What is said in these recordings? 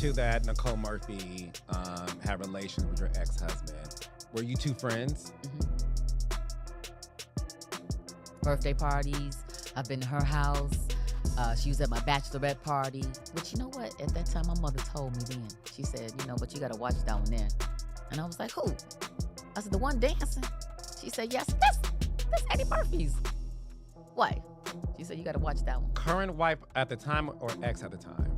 into that Nicole Murphy had relations with your ex-husband. Were you two friends? Birthday parties. I've been to her house. She was at my bachelorette party. But you know what? At that time, my mother told me then. She said, but you got to watch that one there. And I was like, who? I said, the one dancing. She said, yes, that's Eddie Murphy's wife. She said, you got to watch that one. Current wife at the time or ex at the time?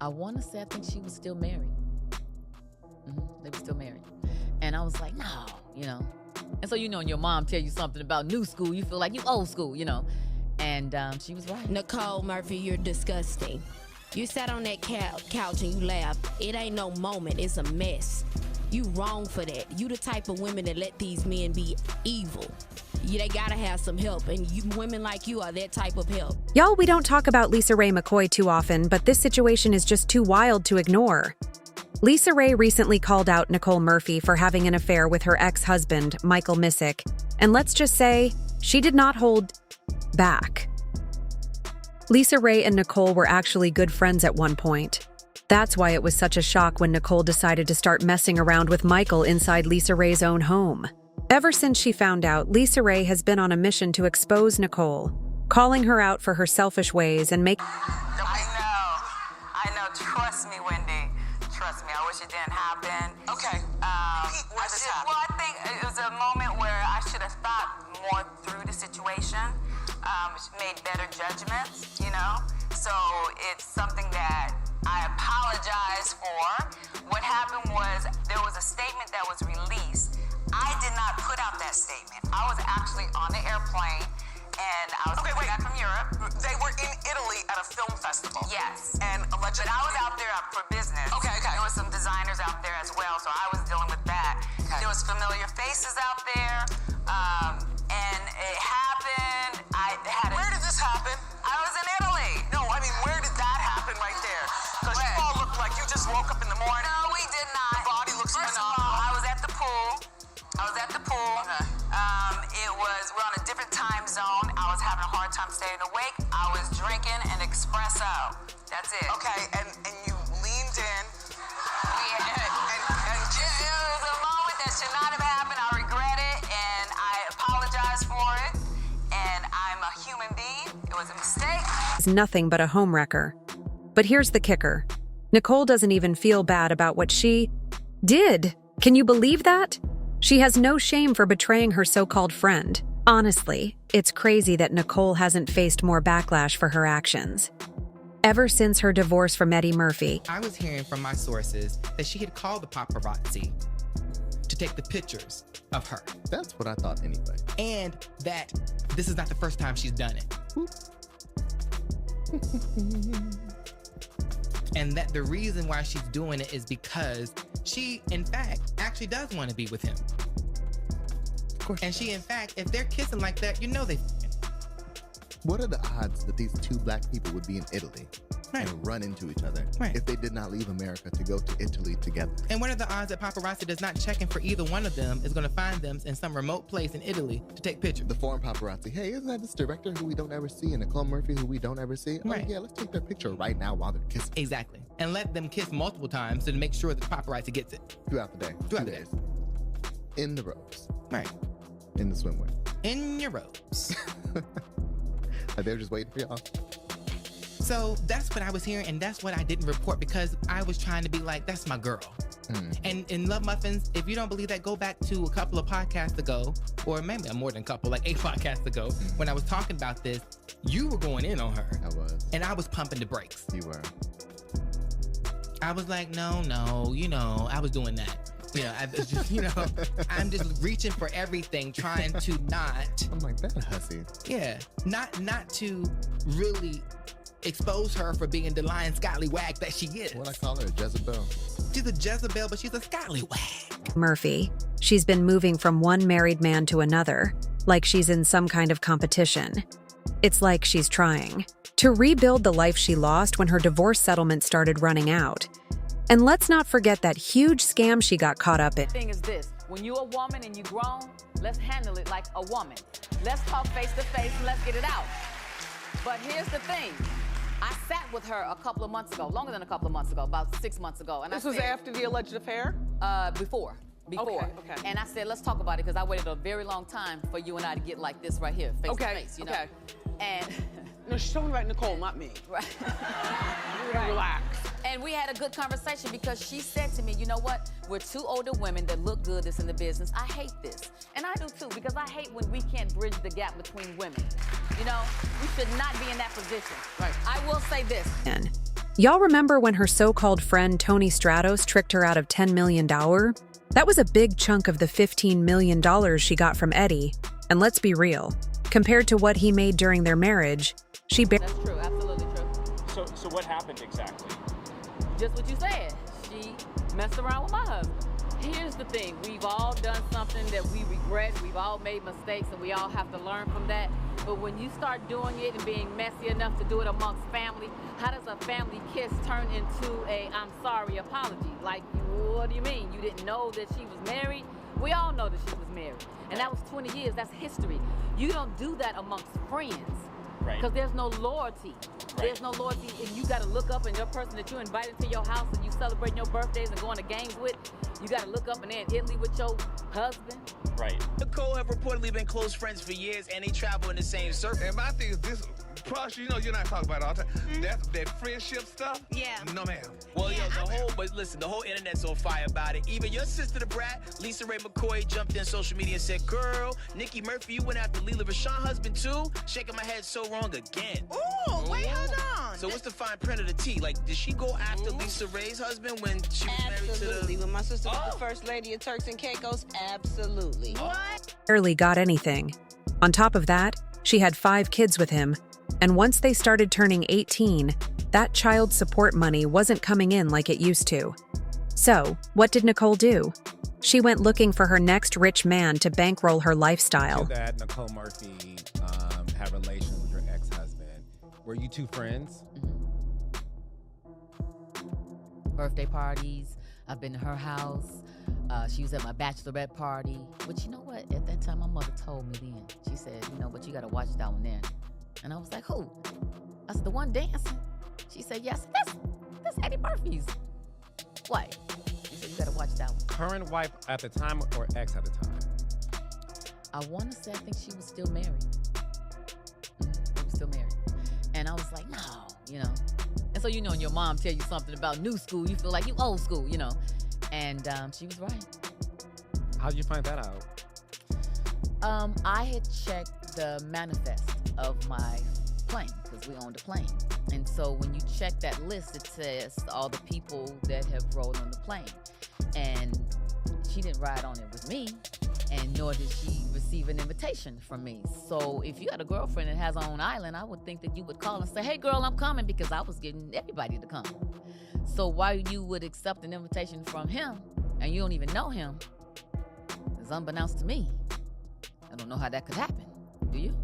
I want to say, I think she was still married. They were still married. And I was like, no, And so, when your mom tell you something about new school, you feel like you old school, And she was right. Nicole Murphy, you're disgusting. You sat on that couch and you laughed. It ain't no moment, it's a mess. You wrong for that. You the type of women that let these men be evil. They gotta have some help, and women like you are that type of help. Y'all, we don't talk about Lisa Raye McCoy too often, but this situation is just too wild to ignore. Lisa Raye recently called out Nicole Murphy for having an affair with her ex-husband, Michael Missick, and let's just say, she did not hold back. Lisa Raye and Nicole were actually good friends at one point. That's why it was such a shock when Nicole decided to start messing around with Michael inside Lisa Raye's own home. Ever since she found out, Lisa Raye has been on a mission to expose Nicole, calling her out for her selfish ways and make... I know. Trust me, Wendy. Trust me. I wish it didn't happen. Okay. Well, I think it was a moment where I should have thought more through the situation, made better judgments, So it's something that I apologize for. What happened was there was a statement that was released. I did not put out that statement. I was actually on the airplane, and I was coming back from Europe. They were in Italy at a film festival. Yes. And allegedly... But I was out there for business. Okay. There was some designers out there as well, so I was dealing with that. Okay. There was familiar faces out there, and it happened. Where did this happen? I was in Italy. No, I mean, where did that happen right there? Because you all look like you just woke up in the morning. No, we did not. The body looks First of phenomenal. all, I was at the pool. Okay. We're on a different time zone. I was having a hard time staying awake. I was drinking an espresso. That's it. Okay, and you leaned in. It was a moment that should not have happened. I regret it, and I apologize for it. And I'm a human being. It was a mistake. Is nothing but a homewrecker. But here's the kicker. Nicole doesn't even feel bad about what she did. Can you believe that? She has no shame for betraying her so-called friend. Honestly, it's crazy that Nicole hasn't faced more backlash for her actions. Ever since her divorce from Eddie Murphy, I was hearing from my sources that she had called the paparazzi to take the pictures of her. That's what I thought anyway. And that this is not the first time she's done it. And that the reason why she's doing it is because she, in fact, actually does want to be with him. Of course. And she, in fact, if they're kissing like that, they What are the odds that these two black people would be in Italy and run into each other if they did not leave America to go to Italy together? And what are the odds that paparazzi does not checking for either one of them is going to find them in some remote place in Italy to take pictures? The foreign paparazzi. Hey, isn't that this director who we don't ever see and Nicole Murphy who we don't ever see? Right. Oh yeah, let's take their picture right now while they're kissing. Exactly. And let them kiss multiple times to make sure that the paparazzi gets it. Throughout the day. Throughout 2 the days. In the robes. Right. In the swimwear. In your robes. Like they were just waiting for y'all. So that's what I was hearing, and that's what I didn't report because I was trying to be like, that's my girl. And in Love Muffins, if you don't believe that, go back to a couple of podcasts ago, or maybe more than a couple, like 8 podcasts ago, when I was talking about this, you were going in on her. I was. And I was pumping the brakes. You were. I was like, no, I was doing that. I was just, I'm just reaching for everything, trying to not. I'm like, that hussy. Yeah, not to really expose her for being the lying scallywag that she is. What I call her, a Jezebel. She's a Jezebel, but she's a scallywag. Murphy, she's been moving from one married man to another, like she's in some kind of competition. It's like she's trying to rebuild the life she lost when her divorce settlement started running out. And let's not forget that huge scam she got caught up in. The thing is this, when you're a woman and you grown, let's handle it like a woman. Let's talk face to face and let's get it out. But here's the thing, I sat with her a couple of months ago, longer than a couple of months ago, about 6 months ago. And This was after the alleged affair? Before. Okay. And I said, let's talk about it, because I waited a very long time for you and I to get like this right here, face to face, you know? And no, she's talking about Nicole, not me. Right. Relax. And we had a good conversation, because she said to me, you know what? We're two older women that look good that's in the business. I hate this. And I do too, because I hate when we can't bridge the gap between women. You know, we should not be in that position. Right. I will say this. Y'all remember when her so-called friend Tony Stratos tricked her out of $10 million? That was a big chunk of the $15 million she got from Eddie. And let's be real, compared to what he made during their marriage, she That's true, absolutely true. So what happened exactly? Just what you said. She messed around with my husband. Here's the thing, we've all done something that we regret, we've all made mistakes, and we all have to learn from that. But when you start doing it and being messy enough to do it amongst family, how does a family kiss turn into a I'm sorry apology? Like, what do you mean? You didn't know that she was married? We all know that she was married. And that was 20 years, that's history. You don't do that amongst friends. Right. Because there's no loyalty. Right. There's no loyalty, and you gotta look up, and your person that you invited to your house and you celebrating your birthdays and going to games with, you gotta look up and they're in Italy with your husband. Right. Nicole have reportedly been close friends for years, and they travel in the same circle. And my thing is this, Prosh, you know you're not talking about it all the time. That's that friendship stuff? Yeah. No, ma'am. Well, but listen, the whole internet's on fire about it. Even your sister, the brat, Lisa Raye McCoy, jumped in social media and said, girl, Nicole Murphy, you went after Lila Rashawn's husband too? Shaking my head so wrong again. Ooh, wait, hold on. So what's the fine print of the tea? Like, did she go after Lisa Raye's husband when she was married to the... Absolutely. When my sister was the first lady of Turks and Caicos, absolutely. What? barely got anything. On top of that, she had 5 kids with him, and once they started turning 18, that child support money wasn't coming in like it used to. So, what did Nicole do? She went looking for her next rich man to bankroll her lifestyle. That Nicole Murphy had relations with your ex-husband. Were you two friends? Birthday parties. I've been to her house. She was at my bachelorette party. But you know what? At that time, my mother told me then. She said, you know, but you got to watch that one there. And I was like, who? I said, the one dancing. She said, yes, that's Eddie Murphy's wife. She said, you got to watch that one. Current wife at the time or ex at the time? I want to say, I think she was still married. She was still married. And I was like, no, you know. And so, you know, when your mom tell you something about new school, you feel like you old school, you know. And she was right. How did you find that out? I had checked the manifest of my plane, because we owned a plane. And so when you check that list, it says all the people that have rode on the plane. And she didn't ride on it with me, and nor did she receive an invitation from me. So if you had a girlfriend that has her own island, I would think that you would call and say, hey girl, I'm coming, because I was getting everybody to come. So why you would accept an invitation from him and you don't even know him is unbeknownst to me. I don't know how that could happen. Do you?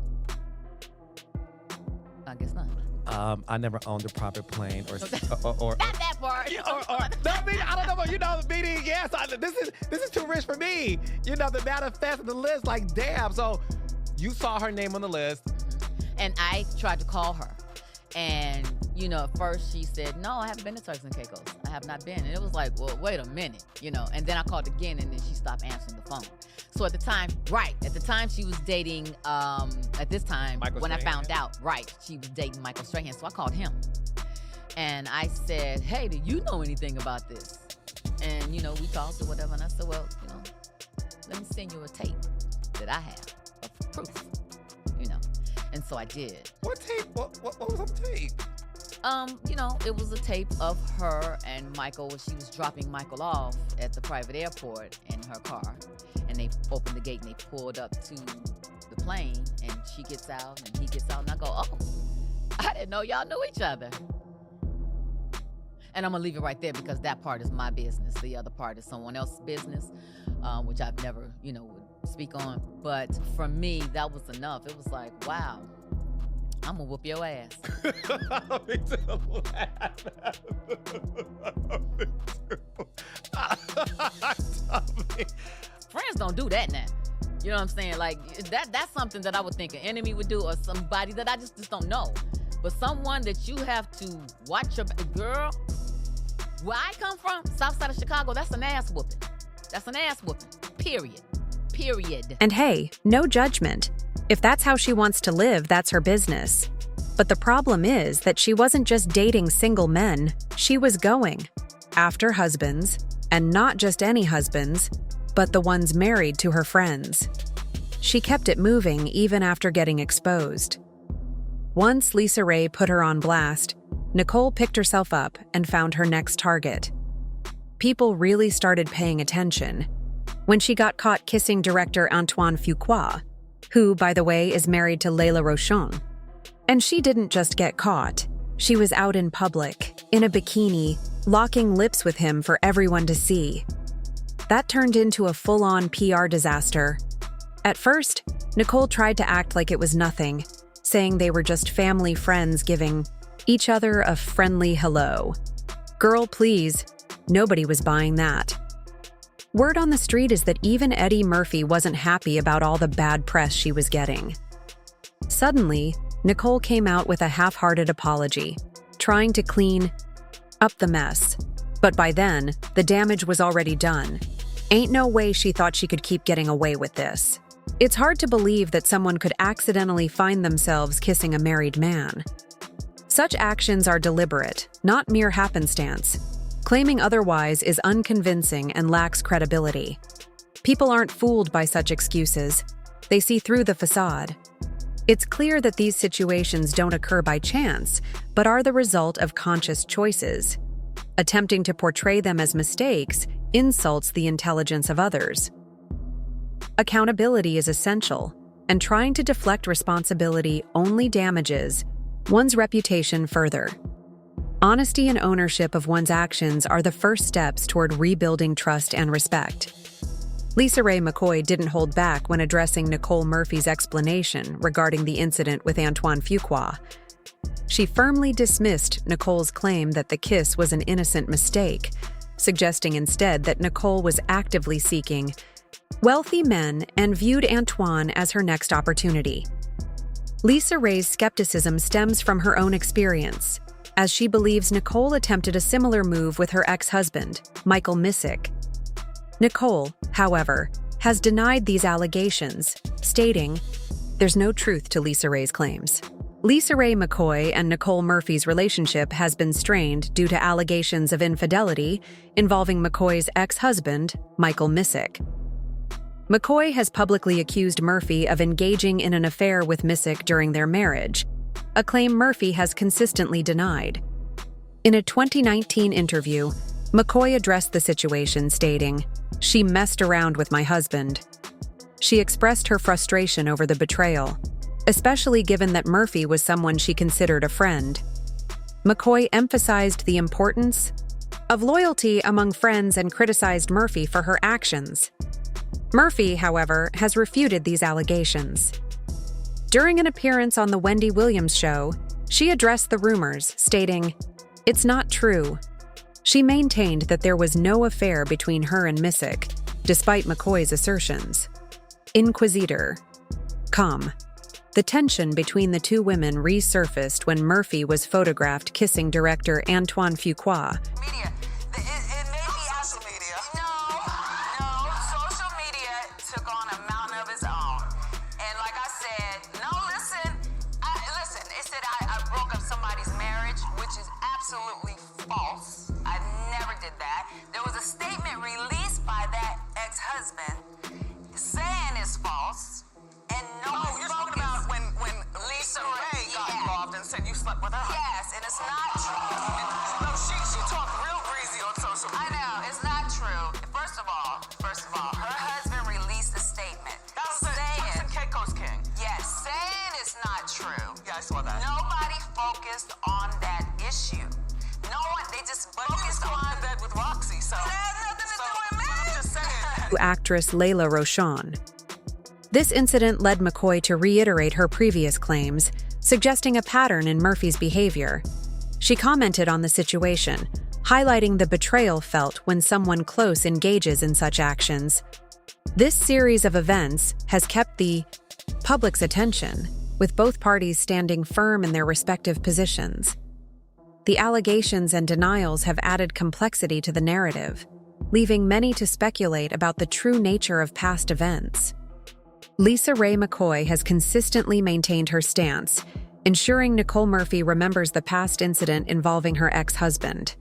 I guess not. I never owned a private plane or not that part. no, I mean, I don't know, but you know, the meaning, yes, this is too rich for me. You know, the manifest of the list, like, damn. So you saw her name on the list. And I tried to call her. And, you know, at first she said, no, I haven't been to Turks and Caicos. I have not been. And it was like, well, wait a minute, you know. And then I called again, and then she stopped answering the phone. So at the time, she was dating, at this time, Michael when Strahan. I found out, she was dating Michael Strahan. So I called him. And I said, hey, do you know anything about this? And, you know, we talked or whatever. And I said, well, you know, let me send you a tape that I have of proof, you know. And so I did. What tape? What was on the tape? You know, it was a tape of her and Michael when she was dropping Michael off at the private airport in her car. And they opened the gate and they pulled up to the plane, and she gets out and he gets out, and I go, oh, I didn't know y'all knew each other. And I'm gonna leave it right there, because that part is my business. The other part is someone else's business, which I've never, you know, would speak on. But for me, that was enough. It was like, wow, I'm gonna whoop your ass. Me too. Friends don't do that now. You know what I'm saying? Like, that's something that I would think an enemy would do, or somebody that I just don't know. But someone that you have to watch your girl. Where I come from, south side of Chicago, that's an ass whooping. That's an ass whooping. Period. And hey, no judgment. If that's how she wants to live, that's her business. But the problem is that she wasn't just dating single men, she was going after husbands, and not just any husbands, but the ones married to her friends. She kept it moving even after getting exposed. Once Lisa Raye put her on blast, Nicole picked herself up and found her next target. People really started paying attention when she got caught kissing director Antoine Fuqua, who, by the way, is married to Layla Rochon. And she didn't just get caught. She was out in public, in a bikini, locking lips with him for everyone to see. That turned into a full-on PR disaster. At first, Nicole tried to act like it was nothing, saying they were just family friends giving each other a friendly hello. Girl, please. Nobody was buying that. Word on the street is that even Eddie Murphy wasn't happy about all the bad press she was getting. Suddenly, Nicole came out with a half-hearted apology, trying to clean up the mess. But by then, the damage was already done. Ain't no way she thought she could keep getting away with this. It's hard to believe that someone could accidentally find themselves kissing a married man. Such actions are deliberate, not mere happenstance. Claiming otherwise is unconvincing and lacks credibility. People aren't fooled by such excuses. They see through the facade. It's clear that these situations don't occur by chance, but are the result of conscious choices. Attempting to portray them as mistakes insults the intelligence of others. Accountability is essential, and trying to deflect responsibility only damages one's reputation further. Honesty and ownership of one's actions are the first steps toward rebuilding trust and respect. Lisa Raye McCoy didn't hold back when addressing Nicole Murphy's explanation regarding the incident with Antoine Fuqua. She firmly dismissed Nicole's claim that the kiss was an innocent mistake, suggesting instead that Nicole was actively seeking wealthy men and viewed Antoine as her next opportunity. Lisa Raye's skepticism stems from her own experience, as she believes Nicole attempted a similar move with her ex-husband, Michael Misick. Nicole, however, has denied these allegations, stating, "There's no truth to Lisa Raye's claims." Lisa Raye McCoy and Nicole Murphy's relationship has been strained due to allegations of infidelity involving McCoy's ex-husband, Michael Misick. McCoy has publicly accused Murphy of engaging in an affair with Misick during their marriage, a claim Murphy has consistently denied. In a 2019 interview, McCoy addressed the situation, stating, "She messed around with my husband." She expressed her frustration over the betrayal, especially given that Murphy was someone she considered a friend. McCoy emphasized the importance of loyalty among friends and criticized Murphy for her actions. Murphy, however, has refuted these allegations. During an appearance on The Wendy Williams Show, she addressed the rumors, stating, "It's not true." She maintained that there was no affair between her and Misick, despite McCoy's assertions. Inquisitor.com. The tension between the two women resurfaced when Murphy was photographed kissing director Antoine Fuqua. Media. It may be social media. No. Social media took on a mountain of its own. And like I said, listen. It said I broke up somebody's marriage, which is absolutely false. I never did that. There was a statement released by that ex-husband saying it's false. And you're talking about when Lisa Raye got involved and said you slept with her. Yes, and it's not true. No, she talked real breezy on social media. I know, it's not true. First of all, her husband released a statement. That was saying Keiko's king. Yes, saying it's not true. Yeah, I saw that. Nobody focused on that issue. No one, they just focused on that with Roxy, so. It has nothing to do with me. I'm just saying. Actress Layla Rochon. This incident led McCoy to reiterate her previous claims, suggesting a pattern in Murphy's behavior. She commented on the situation, highlighting the betrayal felt when someone close engages in such actions. This series of events has kept the public's attention, with both parties standing firm in their respective positions. The allegations and denials have added complexity to the narrative, leaving many to speculate about the true nature of past events. Lisa Raye McCoy has consistently maintained her stance, ensuring Nicole Murphy remembers the past incident involving her ex-husband.